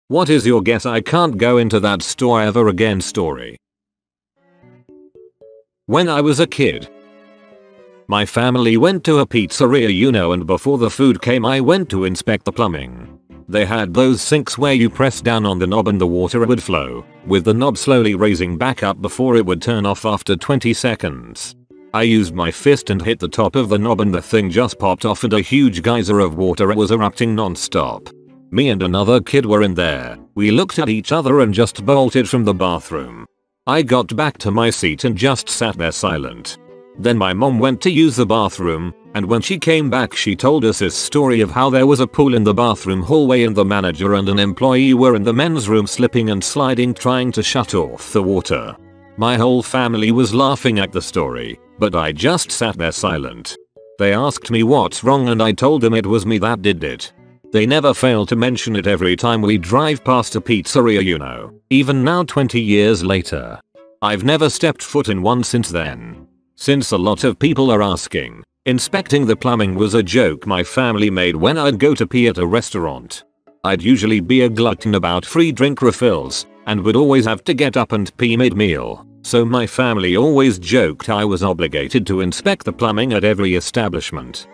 What is your guess? I can't go into that store ever again story. When I was a kid, my family went to a pizzeria, and before the food came I went to inspect the plumbing. They had those sinks where you press down on the knob and the water would flow, with the knob slowly raising back up before it would turn off after 20 seconds. I used my fist and hit the top of the knob and the thing just popped off and a huge geyser of water was erupting non-stop. Me and another kid were in there. We looked at each other and just bolted from the bathroom. I got back to my seat and just sat there silent. Then my mom went to use the bathroom, and when she came back she told us this story of how there was a pool in the bathroom hallway and the manager and an employee were in the men's room slipping and sliding trying to shut off the water. My whole family was laughing at the story, but I just sat there silent. They asked me what's wrong and I told them it was me that did it. They never fail to mention it every time we drive past a pizzeria, even now 20 years later. I've never stepped foot in one since then. Since a lot of people are asking, inspecting the plumbing was a joke my family made when I'd go to pee at a restaurant. I'd usually be a glutton about free drink refills, and would always have to get up and pee mid-meal, so my family always joked I was obligated to inspect the plumbing at every establishment.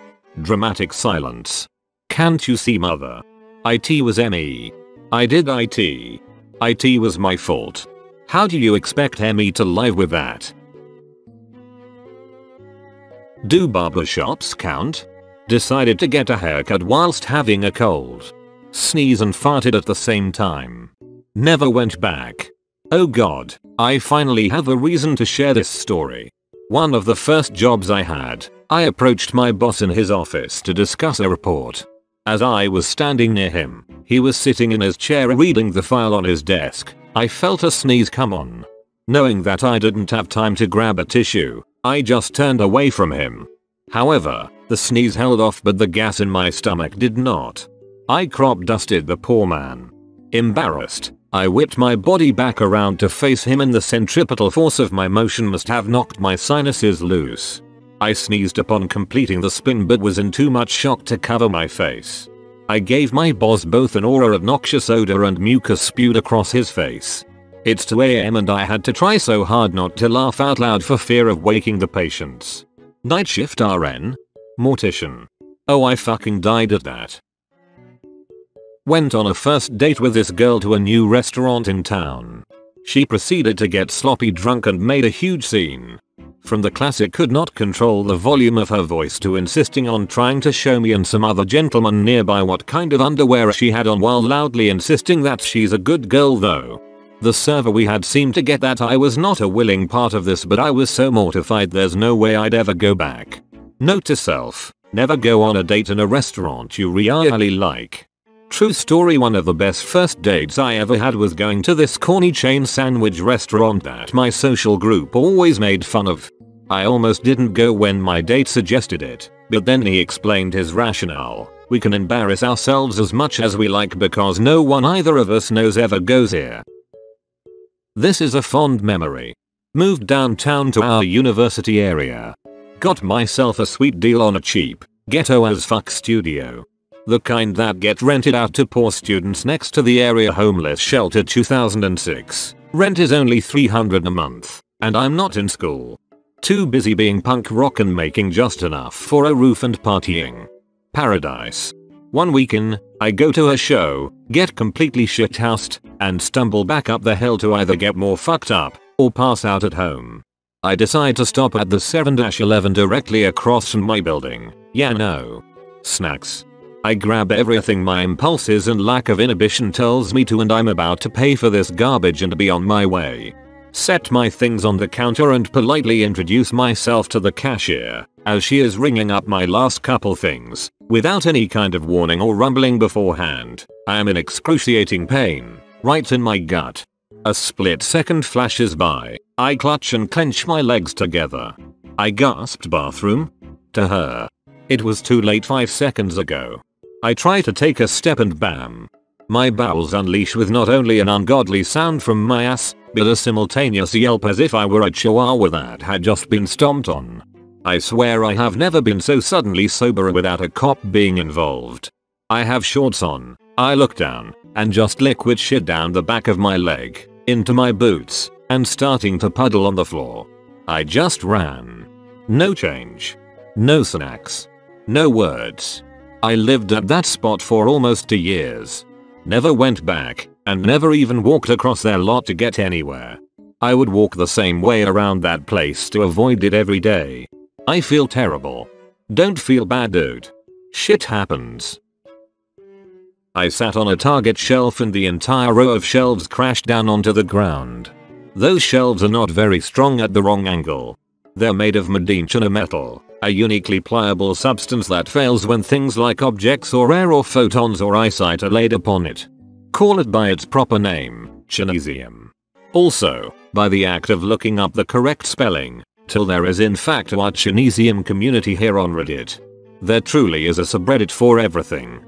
Dramatic silence. Can't you see, mother? IT was ME. I did IT. IT was my fault. How do you expect ME to live with that? Do barbershops count? Decided to get a haircut whilst having a cold. Sneeze and farted at the same time. Never went back. Oh god, I finally have a reason to share this story. One of the first jobs I had, I approached my boss in his office to discuss a report. As I was standing near him, he was sitting in his chair reading the file on his desk. I felt a sneeze come on. Knowing that I didn't have time to grab a tissue, I just turned away from him. However, the sneeze held off but the gas in my stomach did not. I crop dusted the poor man. Embarrassed, I whipped my body back around to face him and the centripetal force of my motion must have knocked my sinuses loose. I sneezed upon completing the spin but was in too much shock to cover my face. I gave my boss both an aura of noxious odor and mucus spewed across his face. It's 2 AM and I had to try so hard not to laugh out loud for fear of waking the patients. Night shift RN? Mortician. Oh, I fucking died at that. Went on a first date with this girl to a new restaurant in town. She proceeded to get sloppy drunk and made a huge scene. From the classic could not control the volume of her voice to insisting on trying to show me and some other gentleman nearby what kind of underwear she had on while loudly insisting that she's a good girl though. The server we had seemed to get that I was not a willing part of this but I was so mortified there's no way I'd ever go back. Note to self, never go on a date in a restaurant you really like. True story, one of the best first dates I ever had was going to this corny chain sandwich restaurant that my social group always made fun of. I almost didn't go when my date suggested it, but then he explained his rationale. We can embarrass ourselves as much as we like because no one either of us knows ever goes here. This is a fond memory. Moved downtown to our university area. Got myself a sweet deal on a cheap, ghetto as fuck studio. The kind that get rented out to poor students next to the area homeless shelter. 2006. Rent is only $300 a month, and I'm not in school. Too busy being punk rock and making just enough for a roof and partying. Paradise. One weekend, I go to a show, get completely shithoused, and stumble back up the hill to either get more fucked up, or pass out at home. I decide to stop at the 7-11 directly across from my building. Yeah, no. Snacks. I grab everything my impulses and lack of inhibition tells me to and I'm about to pay for this garbage and be on my way. Set my things on the counter and politely introduce myself to the cashier, as she is ringing up my last couple things, without any kind of warning or rumbling beforehand. I am in excruciating pain, right in my gut. A split second flashes by, I clutch and clench my legs together. I gasped bathroom? To her. It was too late 5 seconds ago. I try to take a step and bam. My bowels unleash with not only an ungodly sound from my ass, but a simultaneous yelp as if I were a chihuahua that had just been stomped on. I swear I have never been so suddenly sober without a cop being involved. I have shorts on. I look down, and just liquid shit down the back of my leg, into my boots, and starting to puddle on the floor. I just ran. No change. No snacks. No words. I lived at that spot for almost 2 years. Never went back, and never even walked across their lot to get anywhere. I would walk the same way around that place to avoid it every day. I feel terrible. Don't feel bad, dude. Shit happens. I sat on a Target shelf and the entire row of shelves crashed down onto the ground. Those shelves are not very strong at the wrong angle. They're made of medinchina metal, a uniquely pliable substance that fails when things like objects or air or photons or eyesight are laid upon it. Call it by its proper name, chinesium. Also, by the act of looking up the correct spelling, till there is in fact a chinesium community here on Reddit. There truly is a subreddit for everything.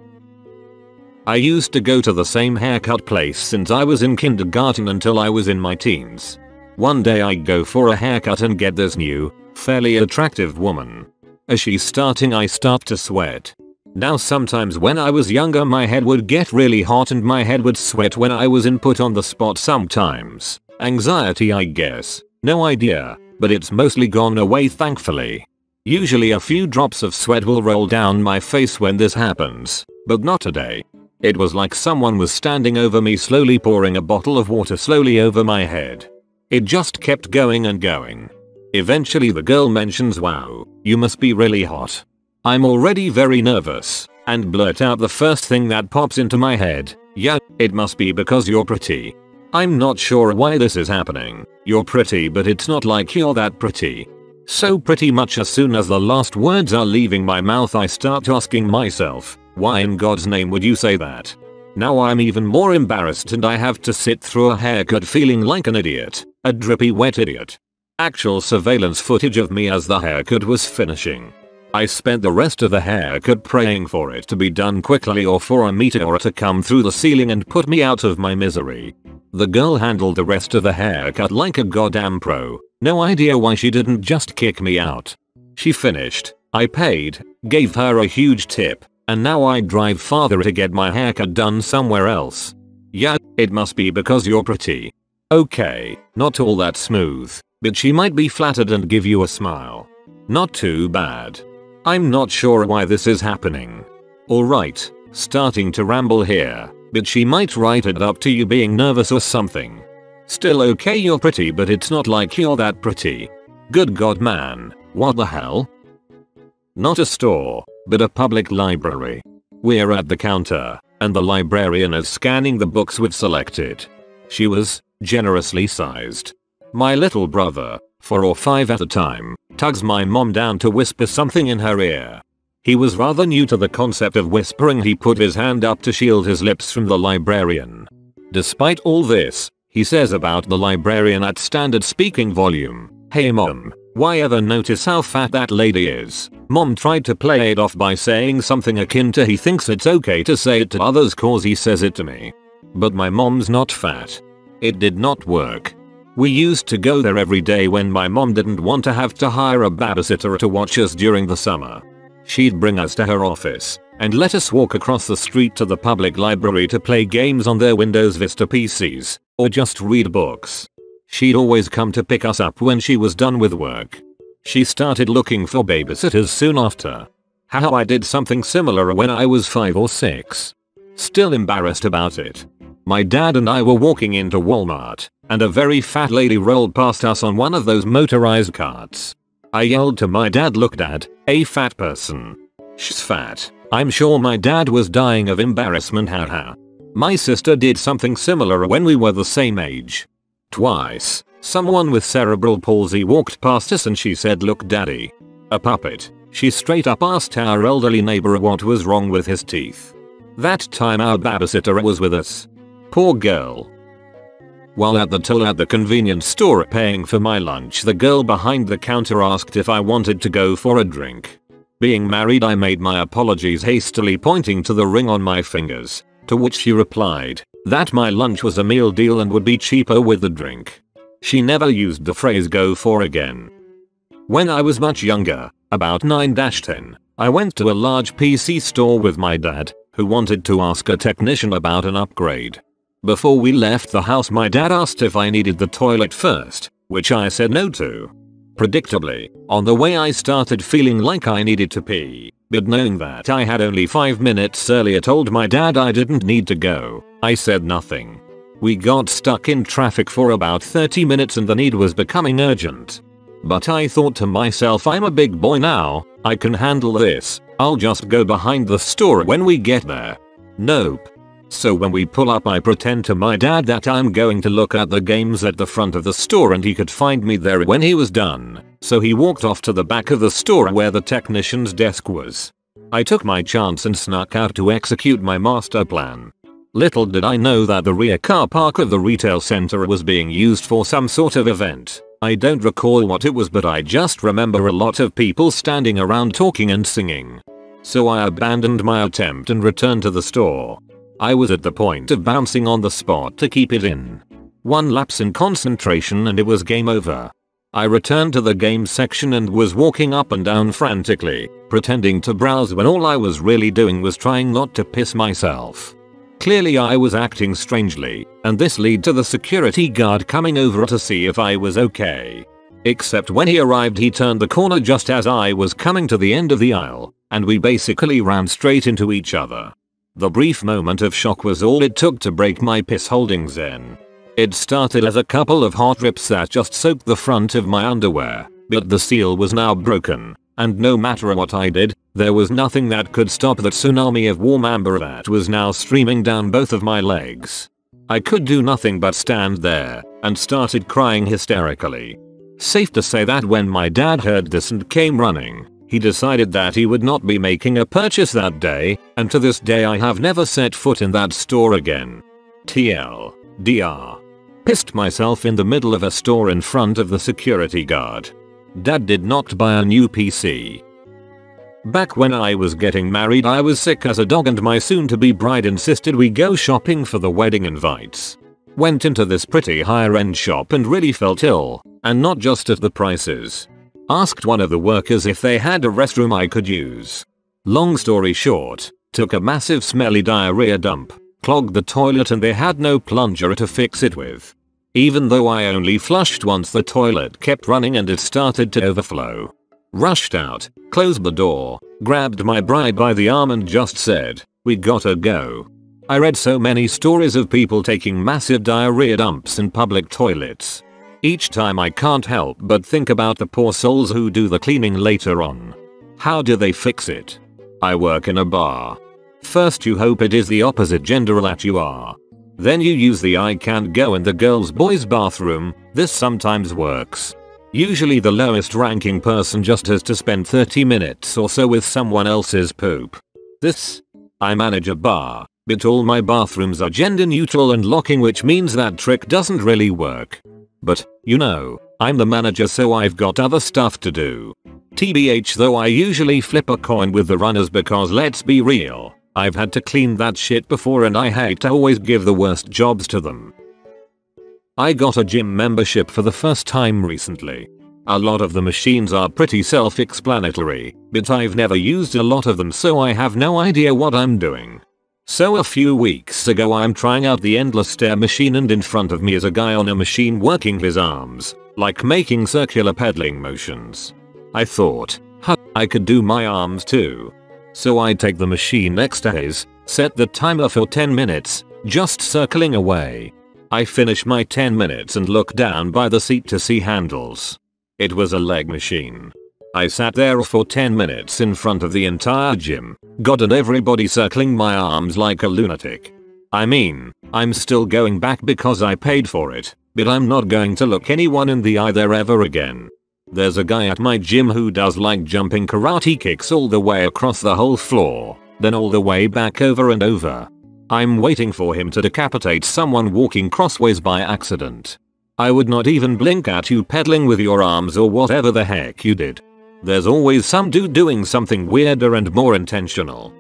I used to go to the same haircut place since I was in kindergarten until I was in my teens. One day I go for a haircut and get this new, fairly attractive woman. As she's starting I start to sweat. Now sometimes when I was younger my head would get really hot and my head would sweat when I was put on the spot sometimes. Anxiety I guess, no idea, but it's mostly gone away thankfully. Usually a few drops of sweat will roll down my face when this happens, but not today. It was like someone was standing over me slowly pouring a bottle of water slowly over my head. It just kept going and going. Eventually the girl mentions, "Wow, you must be really hot." I'm already very nervous, and blurt out the first thing that pops into my head, "Yeah, it must be because you're pretty." I'm not sure why this is happening. You're pretty but it's not like you're that pretty. So pretty much as soon as the last words are leaving my mouth I start asking myself, why in God's name would you say that? Now I'm even more embarrassed and I have to sit through a haircut feeling like an idiot, a drippy wet idiot. Actual surveillance footage of me as the haircut was finishing. I spent the rest of the haircut praying for it to be done quickly or for a meteor to come through the ceiling and put me out of my misery. The girl handled the rest of the haircut like a goddamn pro. No idea why she didn't just kick me out. She finished, I paid, gave her a huge tip, and now I drive farther to get my haircut done somewhere else. Yeah, it must be because you're pretty. Okay, not all that smooth, but she might be flattered and give you a smile. Not too bad. I'm not sure why this is happening. Alright, starting to ramble here, but she might write it up to you being nervous or something. Still okay, you're pretty but it's not like you're that pretty. Good god man, what the hell? Not a store, but a public library. We're at the counter, and the librarian is scanning the books we've selected. She was generously sized. My little brother, 4 or 5 at the time, tugs my mom down to whisper something in her ear. He was rather new to the concept of whispering. He put his hand up to shield his lips from the librarian. Despite all this, he says about the librarian at standard speaking volume, "Hey mom, why ever notice how fat that lady is?" Mom tried to play it off by saying something akin to, "He thinks it's okay to say it to others cause he says it to me." But my mom's not fat. It did not work. We used to go there every day when my mom didn't want to have to hire a babysitter to watch us during the summer. She'd bring us to her office and let us walk across the street to the public library to play games on their Windows Vista PCs, or just read books. She'd always come to pick us up when she was done with work. She started looking for babysitters soon after. How I did something similar when I was 5 or 6. Still embarrassed about it. My dad and I were walking into Walmart, and a very fat lady rolled past us on one of those motorized carts. I yelled to my dad, "Look dad, a fat person. She's fat." I'm sure my dad was dying of embarrassment, haha. My sister did something similar when we were the same age. Twice, someone with cerebral palsy walked past us and she said, "Look daddy." A puppet. She straight up asked our elderly neighbor what was wrong with his teeth. That time our babysitter was with us. Poor girl. While at the till at the convenience store paying for my lunch, the girl behind the counter asked if I wanted to go for a drink. Being married, I made my apologies hastily, pointing to the ring on my fingers, to which she replied that my lunch was a meal deal and would be cheaper with the drink. She never used the phrase "go for" again. When I was much younger, about 9-10, I went to a large PC store with my dad, who wanted to ask a technician about an upgrade. Before we left the house, my dad asked if I needed the toilet first, which I said no to. Predictably, on the way I started feeling like I needed to pee, but knowing that I had only 5 minutes earlier told my dad I didn't need to go, I said nothing. We got stuck in traffic for about 30 minutes and the need was becoming urgent. But I thought to myself, I'm a big boy now, I can handle this, I'll just go behind the store when we get there. Nope. So when we pull up, I pretend to my dad that I'm going to look at the games at the front of the store and he could find me there when he was done, so he walked off to the back of the store where the technician's desk was. I took my chance and snuck out to execute my master plan. Little did I know that the rear car park of the retail center was being used for some sort of event. I don't recall what it was, but I just remember a lot of people standing around talking and singing. So I abandoned my attempt and returned to the store. I was at the point of bouncing on the spot to keep it in. One lapse in concentration and it was game over. I returned to the game section and was walking up and down frantically, pretending to browse when all I was really doing was trying not to piss myself. Clearly I was acting strangely, and this led to the security guard coming over to see if I was okay. Except when he arrived, he turned the corner just as I was coming to the end of the aisle, and we basically ran straight into each other. The brief moment of shock was all it took to break my piss holding zen. It started as a couple of hot drips that just soaked the front of my underwear, but the seal was now broken, and no matter what I did, there was nothing that could stop the tsunami of warm amber that was now streaming down both of my legs. I could do nothing but stand there, and started crying hysterically. Safe to say that when my dad heard this and came running, he decided that he would not be making a purchase that day, and to this day I have never set foot in that store again. TLDR. Pissed myself in the middle of a store in front of the security guard. Dad did not buy a new PC. Back when I was getting married, I was sick as a dog and my soon-to-be bride insisted we go shopping for the wedding invites. Went into this pretty higher-end shop and really felt ill, and not just at the prices. Asked one of the workers if they had a restroom I could use. Long story short, took a massive smelly diarrhea dump, clogged the toilet, and they had no plunger to fix it with. Even though I only flushed once, the toilet kept running and it started to overflow. Rushed out, closed the door, grabbed my bride by the arm and just said, "We gotta go." I read so many stories of people taking massive diarrhea dumps in public toilets. Each time I can't help but think about the poor souls who do the cleaning later on. How do they fix it? I work in a bar. First you hope it is the opposite gender that you are. Then you use the I can't go in the girls' boys bathroom. This sometimes works. Usually the lowest ranking person just has to spend 30 minutes or so with someone else's poop. I manage a bar, but all my bathrooms are gender neutral and locking, which means that trick doesn't really work. But, you know, I'm the manager, so I've got other stuff to do. TBH though, I usually flip a coin with the runners because let's be real, I've had to clean that shit before and I hate to always give the worst jobs to them. I got a gym membership for the first time recently. A lot of the machines are pretty self-explanatory, but I've never used a lot of them, so I have no idea what I'm doing. So a few weeks ago I'm trying out the endless stare machine, and in front of me is a guy on a machine working his arms, like making circular pedaling motions. I thought, I could do my arms too. So I take the machine next to his, set the timer for 10 minutes, just circling away. I finish my 10 minutes and look down by the seat to see handles. It was a leg machine. I sat there for 10 minutes in front of the entire gym, God, and everybody circling my arms like a lunatic. I mean, I'm still going back because I paid for it, but I'm not going to look anyone in the eye there ever again. There's a guy at my gym who does like jumping karate kicks all the way across the whole floor, then all the way back over and over. I'm waiting for him to decapitate someone walking crossways by accident. I would not even blink at you pedaling with your arms or whatever the heck you did. There's always some dude doing something weirder and more intentional.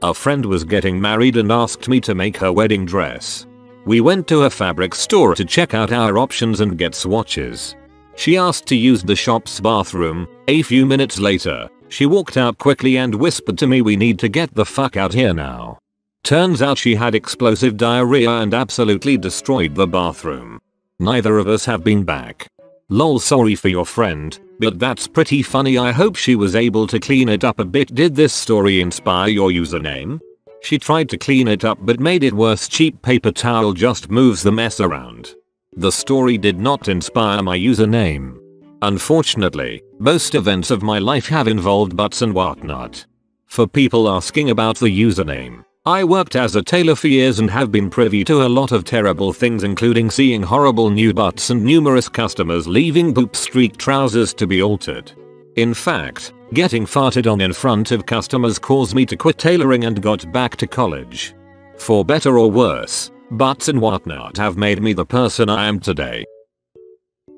A friend was getting married and asked me to make her wedding dress. We went to a fabric store to check out our options and get swatches. She asked to use the shop's bathroom. A few minutes later, She walked out quickly and whispered to me, "We need to get the fuck out here now." Turns out she had explosive diarrhea and absolutely destroyed the bathroom. Neither of us have been back. Lol, sorry for your friend, but that's pretty funny. I hope she was able to clean it up a bit. Did this story inspire your username? She tried to clean it up but made it worse. Cheap paper towel just moves the mess around. The story did not inspire my username. Unfortunately, most events of my life have involved butts and whatnot. For people asking about the username, I worked as a tailor for years and have been privy to a lot of terrible things, including seeing horrible nude butts and numerous customers leaving boob streak trousers to be altered. In fact, getting farted on in front of customers caused me to quit tailoring and got back to college. For better or worse, butts and whatnot have made me the person I am today.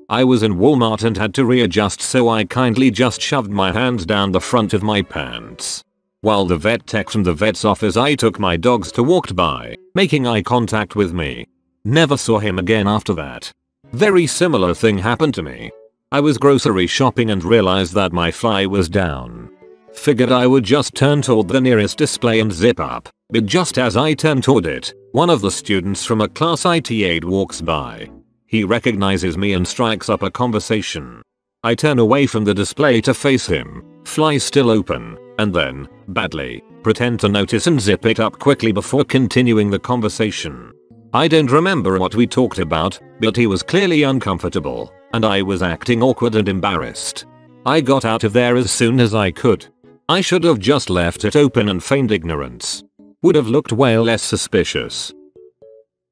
I was in Walmart and had to readjust, so I kindly just shoved my hands down the front of my pants. While the vet tech from the vet's office I took my dogs to walked by, making eye contact with me. Never saw him again after that. Very similar thing happened to me. I was grocery shopping and realized that my fly was down. Figured I would just turn toward the nearest display and zip up, but just as I turned toward it, one of the students from a class I TA'd walks by. He recognizes me and strikes up a conversation. I turn away from the display to face him, fly still open, and then, badly, pretend to notice and zip it up quickly before continuing the conversation. I don't remember what we talked about, but he was clearly uncomfortable, and I was acting awkward and embarrassed. I got out of there as soon as I could. I should have just left it open and feigned ignorance. Would have looked way less suspicious.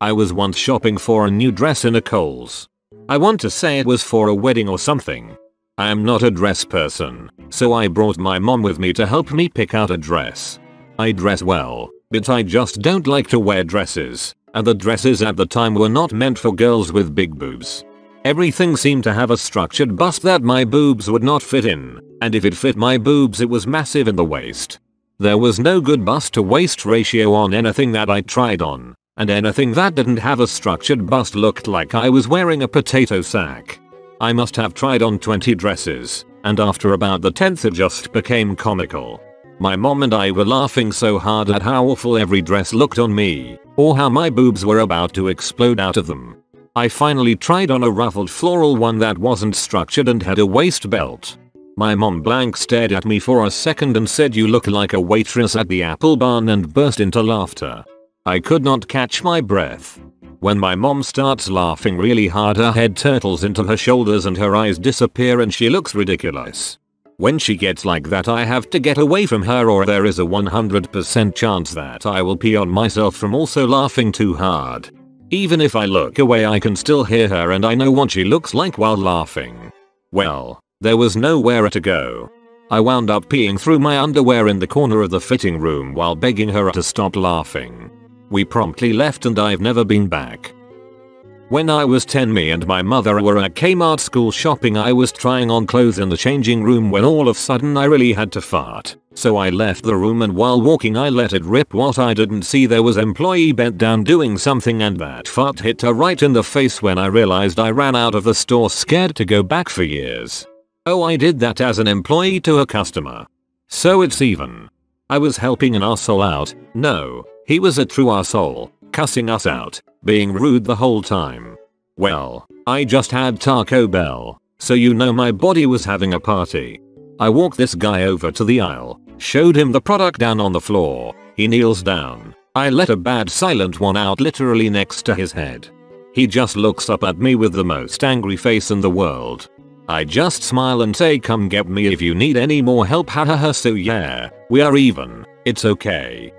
I was once shopping for a new dress in a Kohl's. I want to say it was for a wedding or something. I am not a dress person, so I brought my mom with me to help me pick out a dress. I dress well, but I just don't like to wear dresses, and the dresses at the time were not meant for girls with big boobs. Everything seemed to have a structured bust that my boobs would not fit in, and if it fit my boobs it was massive in the waist. There was no good bust to waist ratio on anything that I tried on, and anything that didn't have a structured bust looked like I was wearing a potato sack. I must have tried on 20 dresses, and after about the 10th it just became comical. My mom and I were laughing so hard at how awful every dress looked on me, or how my boobs were about to explode out of them. I finally tried on a ruffled floral one that wasn't structured and had a waist belt. My mom blank stared at me for a second and said, "You look like a waitress at the Apple Barn," and burst into laughter. I could not catch my breath. When my mom starts laughing really hard, her head turtles into her shoulders and her eyes disappear and she looks ridiculous. When she gets like that I have to get away from her, or there is a 100% chance that I will pee on myself from also laughing too hard. Even if I look away I can still hear her and I know what she looks like while laughing. Well, there was nowhere to go. I wound up peeing through my underwear in the corner of the fitting room while begging her to stop laughing. We promptly left and I've never been back. When I was 10, me and my mother were at Kmart school shopping. I was trying on clothes in the changing room when all of a sudden I really had to fart. So I left the room and while walking I let it rip. What I didn't see, there was employee bent down doing something and that fart hit her right in the face. When I realized, I ran out of the store scared to go back for years. Oh, I did that as an employee to a customer. So it's even. I was helping an arsehole out. No, he was a true arsehole, cussing us out, being rude the whole time. Well, I just had Taco Bell, so you know my body was having a party. I walked this guy over to the aisle, showed him the product down on the floor. He kneels down. I let a bad silent one out literally next to his head. He just looks up at me with the most angry face in the world. I just smile and say, "Come get me if you need any more help, hahaha, so yeah, we are even, it's okay."